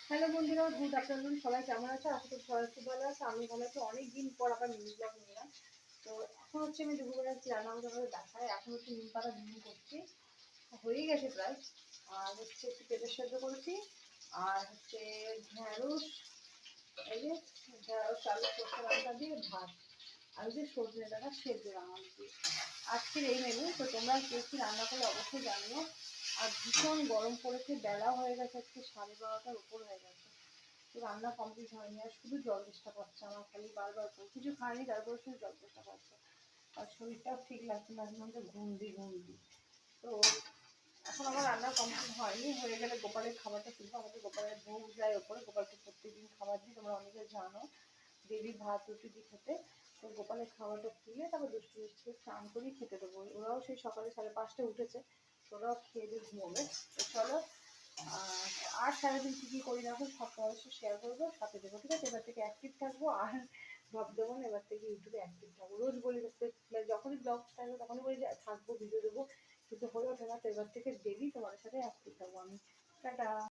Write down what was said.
Hello বন্ধুরা, good afternoon. সবাই কেমন আছে? আশা করি সবাই খুব ভালো আছে। আমি ভালো আছি। অনেকদিন পর আবার মিনি ব্লগ নিলাম। তো এখন হচ্ছে আমি দুপুরবেলা রান্না করে দেখাই। এখন হচ্ছে নিম পাতা ভুন করছি, হয়েই গেছে প্রায়। আর হচ্ছে একটু পেঁপে সেদ্ধ করেছি, আর হচ্ছে ঢ্যাঁড়স, এই যে ঢ্যাঁড়স আলু পোস্ত রান্না দিয়ে ভাত, আর যে সজনে ডাঁটা সেদ্ধ রান্না দিয়ে আজকের এই মেনু। তো তোমরা কে কী রান্না করলে অবশ্যই জানিও। আর ভীষণ গরম পড়েছে, বেলা হয়ে গেছে আজকে 12:30টার উপর হয়ে গেছে। তো রান্না কমপ্লিট হয়নি, আর শুধু জল তেষ্টা পাচ্ছে আমার, খালি বারবার করে কিছু খাইনি, তারপরে শুধু জল তেষ্টা পাচ্ছে। আর শরীরটাও ঠিক লাগছে না, মধ্যে ঘুম দিই। তো এখন আমার রান্না কমপ্লিট হয়নি, হয়ে গেলে গোপালের খাবারটা তুলবো। আমাদের গোপালের ভোগ যায় ওপরে, গোপালকে প্রত্যেকদিন খাবার দিই, তোমরা অনেকে জানো, ডেলি ভাত রুটি দিই খেতে। তো গোপালের খাবারটা তুলে তারপর দুষ্টু মিষ্টি স্নান করেই খেতে দেবো। ওরাও সেই সকালে 5:30টায় উঠেছে, ওরাও খেয়ে দিয়ে ঘুমোবে। তো চলো, আর সারাদিন কী কী করি না এখন সব অবশ্যই শেয়ার করবো, সাথে দেবো, ঠিক আছে? এবার থেকে অ্যাক্টিভ থাকবো, আর ভাব দেবো না, এবার থেকে ইউটিউবে অ্যাক্টিভ থাকবো। রোজ বলি, যখনই ব্লগ থাকবে তখনই বলি যে থাকবো, ভিডিও দেবো, কিন্তু হয়ে ওঠে না। তো এবার থেকে ডেলি তোমাদের সাথে অ্যাক্টিভ থাকবো আমি। টাটা।